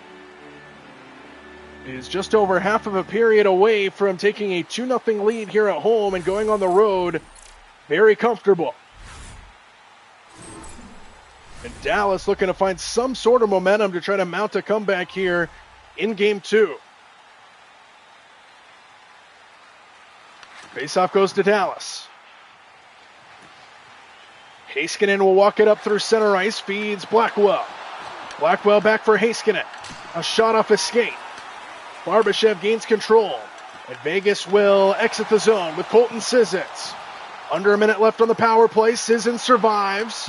is just over half of a period away from taking a 2-0 lead here at home and going on the road very comfortable. And Dallas looking to find some sort of momentum to try to mount a comeback here in game 2. Faceoff goes to Dallas. Heiskanen will walk it up through center ice, feeds Blackwell. Blackwell back for Heiskanen. A shot off his skate. Barbashev gains control. And Vegas will exit the zone with Colton Sissons. Under a minute left on the power play. Sissons survives.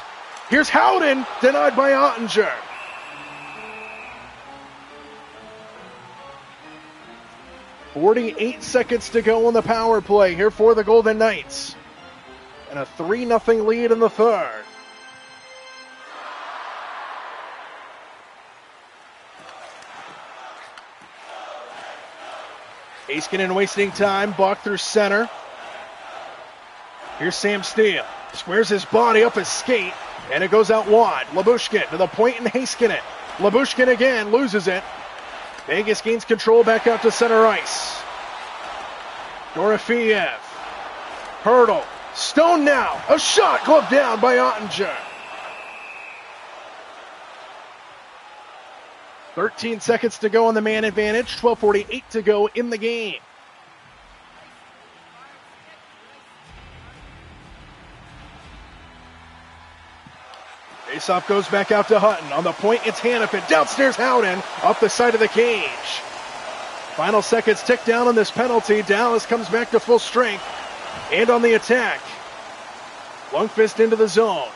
Here's Howden, denied by Ottinger. .48 seconds to go on the power play here for the Golden Knights. And a 3-0 lead in the third. Heiskanen wasting time. Balk through center. Here's Sam Steele. Squares his body up his skate. And it goes out wide. Lyubushkin to the point and Heiskanen. Lyubushkin again loses it. Vegas gains control back out to center ice. Dorofeev. Hurdle. Stone now. A shot gloved down by Ottinger. 13 seconds to go on the man advantage. 12:48 to go in the game. Faceoff goes back out to Hutton. On the point, it's Hannafin. Downstairs, Howden off the side of the cage. Final seconds tick down on this penalty. Dallas comes back to full strength. And on the attack. Lundqvist into the zone.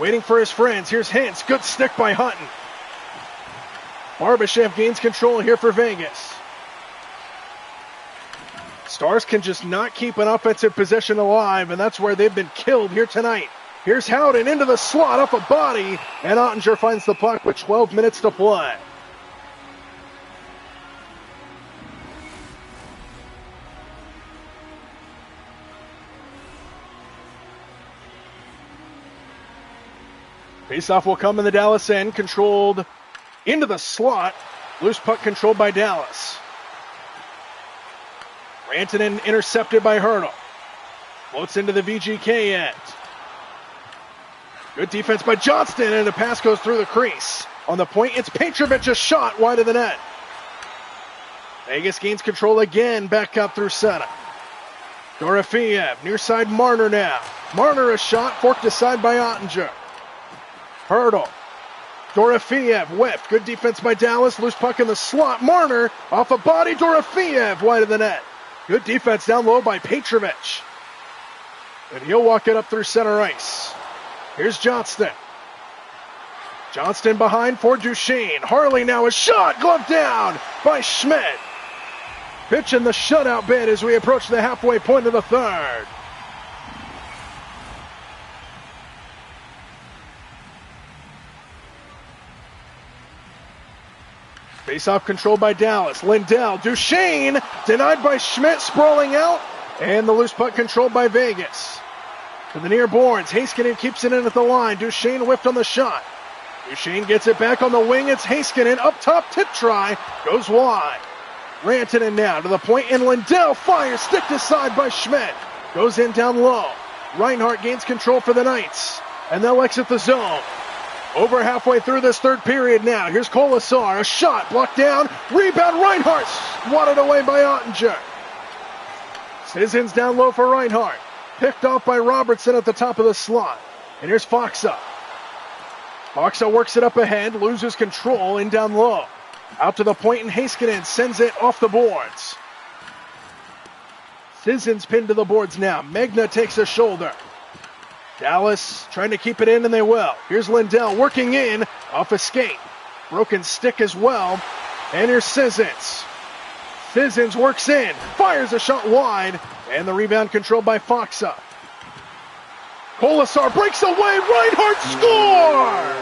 Waiting for his friends. Here's Hintz. Good stick by Hutton. Barbashev gains control here for Vegas. Stars can just not keep an offensive possession alive, and that's where they've been killed here tonight. Here's Howden into the slot off a body, and Ottinger finds the puck with 12 minutes to play. Faceoff will come in the Dallas end, controlled into the slot. Loose puck controlled by Dallas. Rantanen intercepted by Hurdle. Floats into the VGK end. Good defense by Johnston, and the pass goes through the crease. On the point, it's Petrovic, a shot wide of the net. Vegas gains control again, back up through center. Dorofeev, near side Marner now. Marner a shot, forked aside by Ottinger. Hurdle. Dorofeev whipped. Good defense by Dallas. Loose puck in the slot. Marner off a body. Dorofeev wide of the net. Good defense down low by Petrovic. And he'll walk it up through center ice. Here's Johnston. Johnston behind for Duchesne. Harley now a shot. Gloved down by Schmidt. Pitching the shutout bid as we approach the halfway point of the third. Faceoff controlled by Dallas. Lindell. Duchesne denied by Schmidt, sprawling out. And the loose puck controlled by Vegas. To the near boards. Heiskanen keeps it in at the line. Duchesne whiffed on the shot. Duchesne gets it back on the wing. It's Heiskanen. Up top, tip try. Goes wide. Rantanen now to the point, and Lindell fires. Sticked aside by Schmidt. Goes in down low. Reinhart gains control for the Knights. And they'll exit the zone. Over halfway through this third period now. Here's Kolasar. A shot blocked down. Rebound. Reinhart swatted away by Ottinger. Sissons down low for Reinhart. Picked off by Robertson at the top of the slot. And here's Faksa. Faksa works it up ahead. Loses control in down low. Out to the point, and Heiskanen sends it off the boards. Sissons pinned to the boards now. Megna takes a shoulder. Dallas trying to keep it in, and they will. Here's Lindell working in off a skate. Broken stick as well. And here's Sissons. Sissons works in, fires a shot wide, and the rebound controlled by Faksa. Kolasar breaks away. Reinhart score!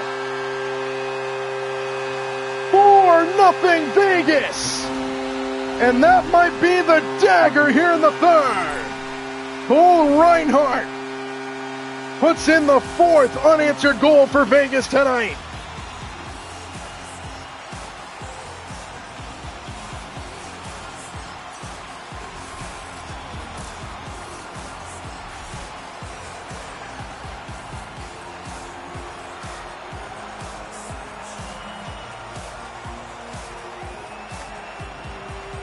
4-0 Vegas. And that might be the dagger here in the third. Cole Reinhart puts in the fourth unanswered goal for Vegas tonight.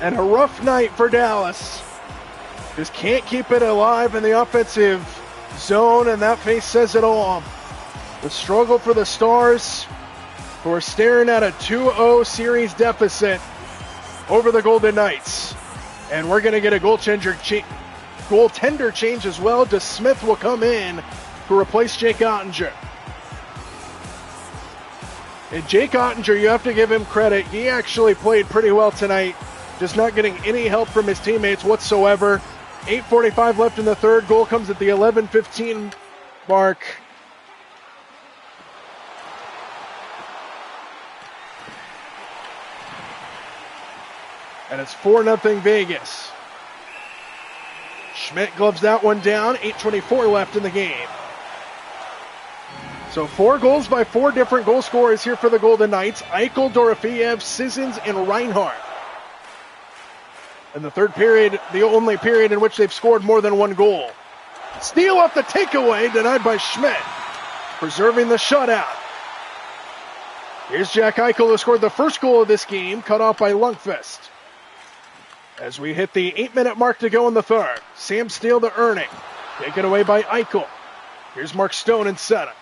And a rough night for Dallas. Just can't keep it alive in the offensive zone, and that face says it all. The struggle for the Stars, who are staring at a 2-0 series deficit over the Golden Knights. And we're going to get a goaltender change as well. DeSmith will come in to replace Jake Ottinger. And Jake Ottinger, you have to give him credit. He actually played pretty well tonight, just not getting any help from his teammates whatsoever. 8:45 left in the third. Goal comes at the 11:15 mark. And it's 4-0 Vegas. Schmidt gloves that one down. 8:24 left in the game. So 4 goals by 4 different goal scorers here for the Golden Knights. Eichel, Dorofeyev, Sissons, and Reinhart. In the third period, the only period in which they've scored more than 1 goal. Steal off the takeaway, denied by Schmidt, preserving the shutout. Here's Jack Eichel, who scored the first goal of this game, cut off by Lundqvist. As we hit the 8-minute mark to go in the third, Sam Steele to Erning, taken away by Eichel. Here's Mark Stone in center.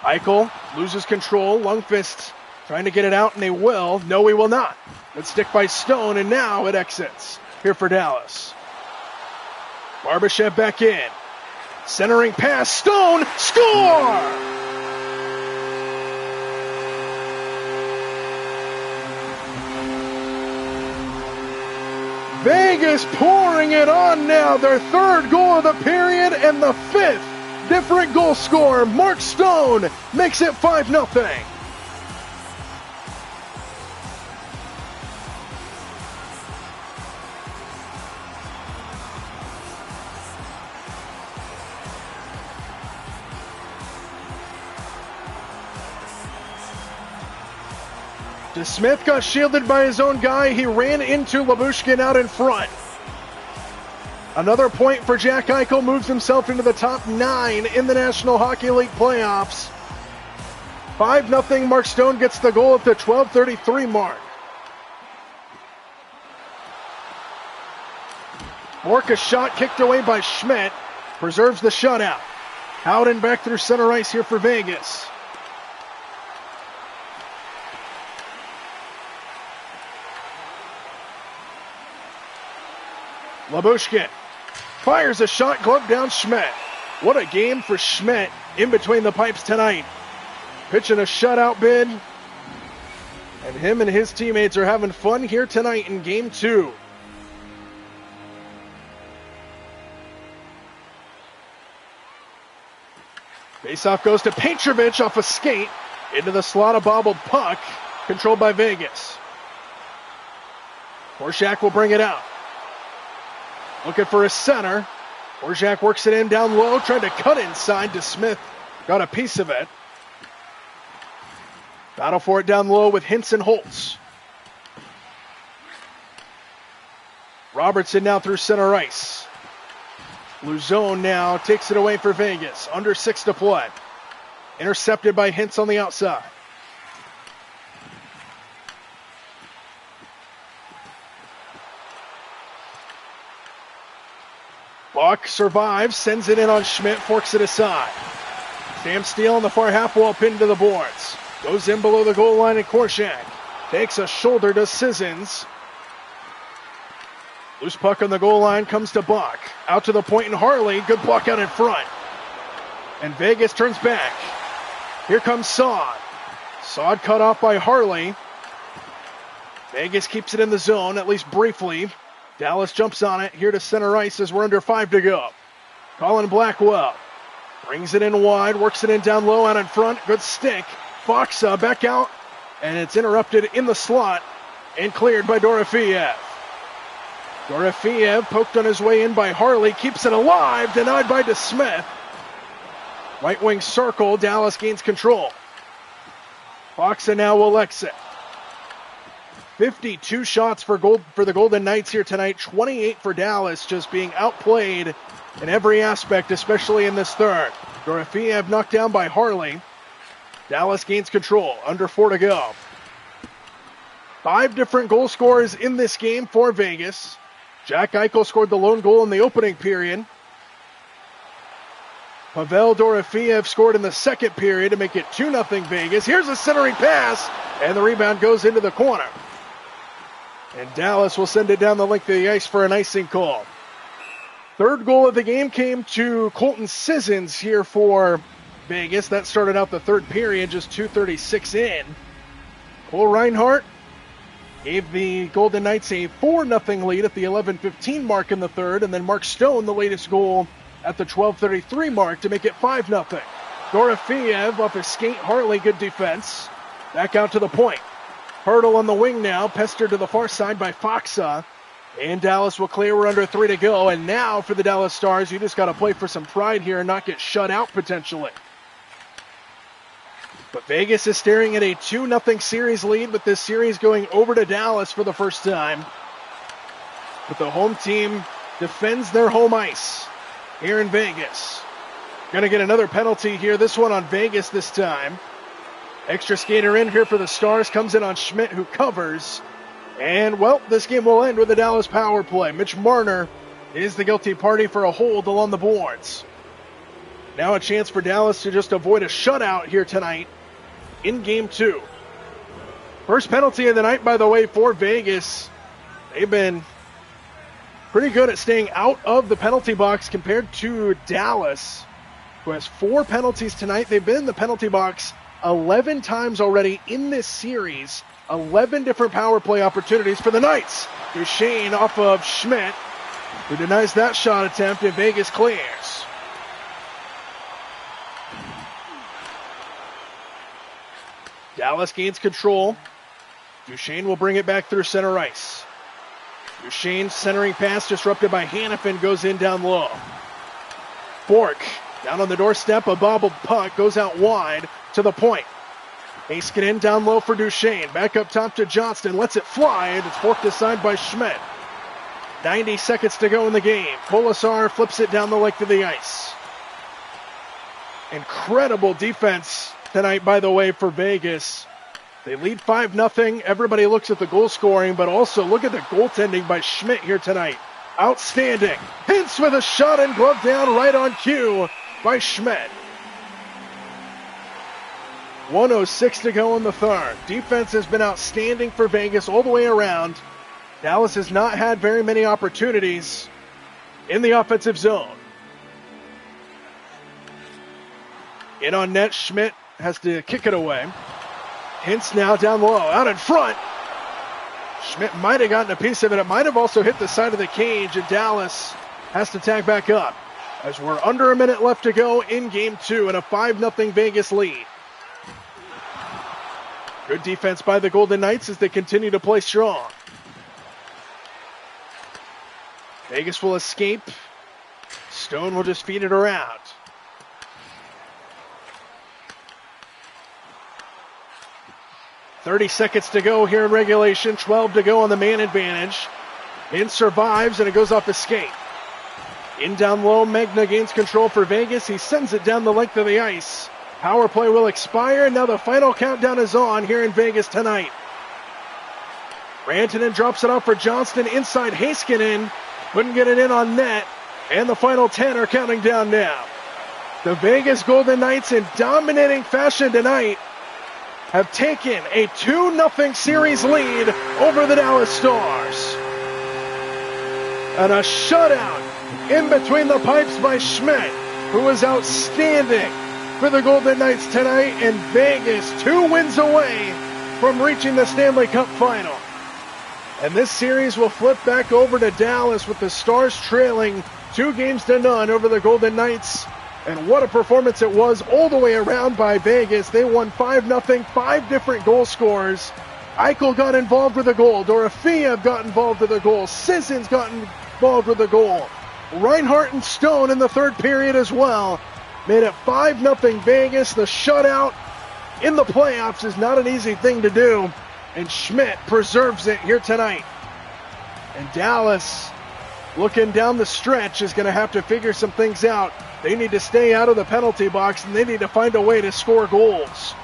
Eichel loses control. Lundqvist trying to get it out, and they will. No, he will not. Good stick by Stone, and now it exits here for Dallas. Barbashev back in. Centering pass. Stone. Score! Vegas pouring it on now. Their third goal of the period and the 5th different goal scorer. Mark Stone makes it 5-0. DeSmith got shielded by his own guy. He ran into Lyubushkin out in front. Another point for Jack Eichel, moves himself into the top 9 in the National Hockey League playoffs. 5-0, Mark Stone gets the goal at the 12:33 mark. Borka shot kicked away by Schmidt, preserves the shutout. Howden back through center ice here for Vegas. Lyubushkin fires a shot, glove down Schmidt. What a game for Schmidt in between the pipes tonight. Pitching a shutout bid. And him and his teammates are having fun here tonight in Game 2. Faceoff goes to Petrovic off a skate into the slot, a bobbled puck, controlled by Vegas. Korczak will bring it out. Looking for a center. Korczak works it in down low, tried to cut inside. DeSmith got a piece of it. Battle for it down low with Hintz and Holtz. Robertson now through center ice. Luzone now takes it away for Vegas. Under 6 to play. Intercepted by Hintz on the outside. Buck survives, sends it in on Schmidt, forks it aside. Sam Steele on the far half wall, pinned to the boards. Goes in below the goal line, and Korczak takes a shoulder to Sissons. Loose puck on the goal line, comes to Buck. Out to the point, and Harley, good block out in front. And Vegas turns back. Here comes Saad. Saad cut off by Harley. Vegas keeps it in the zone, at least briefly. Dallas jumps on it here to center ice as we're under 5 to go. Colin Blackwell brings it in wide, works it in down low, out in front. Good stick. Fox back out, and it's interrupted in the slot and cleared by Dorofeyev. Dorofeyev poked on his way in by Harley, keeps it alive, denied by DeSmith. Right wing circle, Dallas gains control. Fox now will exit. 52 shots for the Golden Knights here tonight, 28 for Dallas, just being outplayed in every aspect, especially in this third. Dorofeyev knocked down by Harley. Dallas gains control, under 4 to go. 5 different goal scorers in this game for Vegas. Jack Eichel scored the lone goal in the opening period. Pavel Dorofeyev scored in the second period to make it 2-0 Vegas. Here's a centering pass, and the rebound goes into the corner. And Dallas will send it down the length of the ice for an icing call. Third goal of the game came to Colton Sissons here for Vegas. That started out the third period, just 2:36 in. Cole Reinhart gave the Golden Knights a 4-0 lead at the 11:15 mark in the third, and then Mark Stone, the latest goal at the 12:33 mark to make it 5-0. Dorofeyev off his skate, Hartley, good defense. Back out to the point. Hurdle on the wing now, pestered to the far side by Foxa. And Dallas will clear. We're under 3 to go. And now for the Dallas Stars, you just got to play for some pride here and not get shut out potentially. But Vegas is staring at a 2-0 series lead, with this series going over to Dallas for the first time. But the home team defends their home ice here in Vegas. Going to get another penalty here, this one on Vegas this time. Extra skater in here for the Stars, comes in on Schmidt, who covers. And, well, this game will end with a Dallas power play. Mitch Marner is the guilty party for a hold along the boards. Now a chance for Dallas to just avoid a shutout here tonight in Game 2. First penalty of the night, by the way, for Vegas. They've been pretty good at staying out of the penalty box compared to Dallas, who has 4 penalties tonight. They've been in the penalty box 11 times already in this series. 11 different power play opportunities for the Knights. Duchesne off of Schmidt, who denies that shot attempt, and Vegas clears. Dallas gains control. Duchesne will bring it back through center ice. Duchesne centering pass disrupted by Hannafin, goes in down low. Bork down on the doorstep, a bobbled puck goes out wide to the point. Heiskanen down low for Duchesne. Back up top to Johnston. Lets it fly, and it's forked aside by Schmidt. 90 seconds to go in the game. Colasar flips it down the length of the ice. Incredible defense tonight, by the way, for Vegas. They lead 5-0. Everybody looks at the goal scoring, but also look at the goaltending by Schmidt here tonight. Outstanding. Hintz with a shot and glove down right on cue by Schmidt. 1:06 to go in the third. Defense has been outstanding for Vegas all the way around. Dallas has not had very many opportunities in the offensive zone. In on net, Schmidt has to kick it away. Hintz now down low, out in front. Schmidt might have gotten a piece of it. It might have also hit the side of the cage, and Dallas has to tag back up as we're under a minute left to go in Game 2 and a 5-0 Vegas lead. Good defense by the Golden Knights as they continue to play strong. Vegas will escape. Stone will just feed it around. .30 seconds to go here in regulation. 12 to go on the man advantage. In survives, and it goes off his skate. In down low, Magna gains control for Vegas. He sends it down the length of the ice. Power play will expire, and now the final countdown is on here in Vegas tonight. Rantanen drops it off for Johnston inside Heiskanen. Couldn't get it in on net, and the final 10 are counting down now. The Vegas Golden Knights, in dominating fashion tonight, have taken a 2-0 series lead over the Dallas Stars. And a shutout in between the pipes by Schmidt, who was outstanding for the Golden Knights tonight, and Vegas 2 wins away from reaching the Stanley Cup final. And this series will flip back over to Dallas with the Stars trailing 2-0 over the Golden Knights. And what a performance it was all the way around by Vegas. They won 5-0, 5 different goal scorers. Eichel got involved with a goal. Dorofeyev got involved with a goal. Sissons got involved with a goal. Reinhart and Stone in the third period as well. Made it 5-0 Vegas. The shutout in the playoffs is not an easy thing to do, and Schmidt preserves it here tonight. And Dallas, looking down the stretch, is going to have to figure some things out. They need to stay out of the penalty box, and they need to find a way to score goals.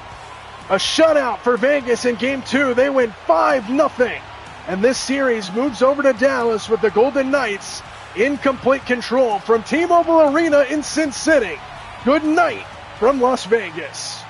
A shutout for Vegas in Game 2. They win 5-0. And this series moves over to Dallas with the Golden Knights in complete control from T-Mobile Arena in Sin City. Good night from Las Vegas.